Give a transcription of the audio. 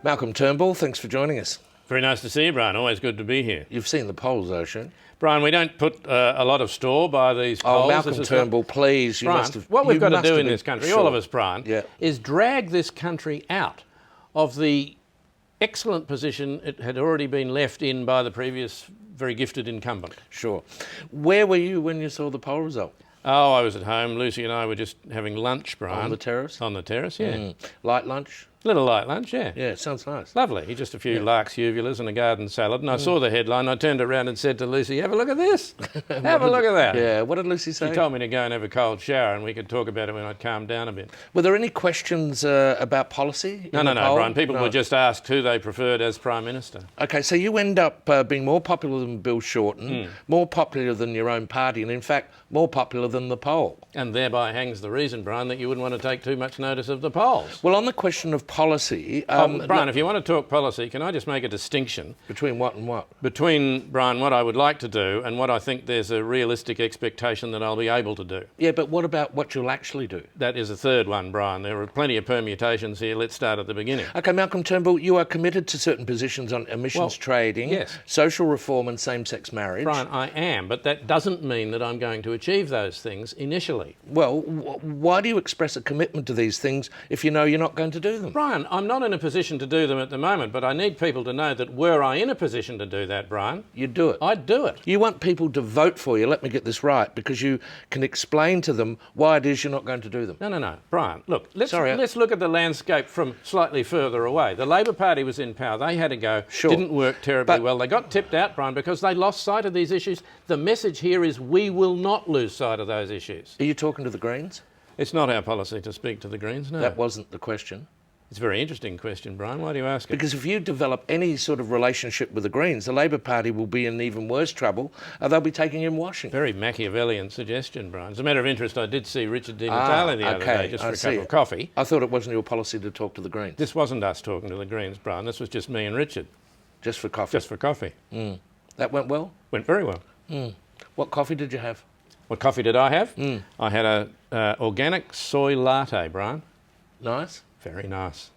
Malcolm Turnbull, thanks for joining us. Very nice to see you, Brian. Always good to be here. You've seen the polls, Ocean. Brian, we don't put a lot of store by these polls. Oh, Malcolm Turnbull, please. Brian, what we've got to do in this country, all of us, Brian, is drag this country out of the excellent position it had already been left in by the previous very gifted incumbent. Sure. Where were you when you saw the poll result? Oh, I was at home. Lucy and I were just having lunch, Brian. On the terrace? On the terrace, yeah. Light lunch? Little light lunch, yeah. Yeah, sounds nice. Lovely. Just a few larks, uvulas and a garden salad. And I saw the headline. I turned around and said to Lucy, have a look at this. Have a look at that. Yeah, what did Lucy say? She told me to go and have a cold shower and we could talk about it when I'd calmed down a bit. Were there any questions about policy? No, Brian. People were just asked who they preferred as Prime Minister. OK, so you end up being more popular than Bill Shorten, more popular than your own party, and in fact, more popular than the poll. And thereby hangs the reason, Brian, that you wouldn't want to take too much notice of the polls. Well, on the question of policy... Brian, if you want to talk policy, can I just make a distinction? Between what and what? Between, Brian, what I would like to do and what I think there's a realistic expectation that I'll be able to do. Yeah, but what about what you'll actually do? That is a third one, Brian. There are plenty of permutations here. Let's start at the beginning. OK, Malcolm Turnbull, you are committed to certain positions on emissions trading, social reform and same-sex marriage. Brian, I am, but that doesn't mean that I'm going to achieve those things initially. Well, why do you express a commitment to these things if you know you're not going to do them? Brian, I'm not in a position to do them at the moment, but I need people to know that were I in a position to do that, Brian... You'd do it? I'd do it. You want people to vote for you, let me get this right, because you can explain to them why it is you're not going to do them. No. Brian, look, let's look at the landscape from slightly further away. The Labor Party was in power. They had a go. Sure. Didn't work terribly well. They got tipped out, Brian, because they lost sight of these issues. The message here is we will not lose sight of those issues. Are you talking to the Greens? It's not our policy to speak to the Greens, no. That wasn't the question. It's a very interesting question, Brian. Why do you ask it? Because if you develop any sort of relationship with the Greens, the Labor Party will be in even worse trouble. They'll be taking in washing. Very Machiavellian suggestion, Brian. As a matter of interest, I did see Richard Di Natale the other day just for a cup of coffee. I thought it wasn't your policy to talk to the Greens. This wasn't us talking to the Greens, Brian. This was just me and Richard. Just for coffee? Just for coffee. That went well? Went very well. What coffee did you have? What coffee did I have? I had a organic soy latte, Brian. Nice? Very nice.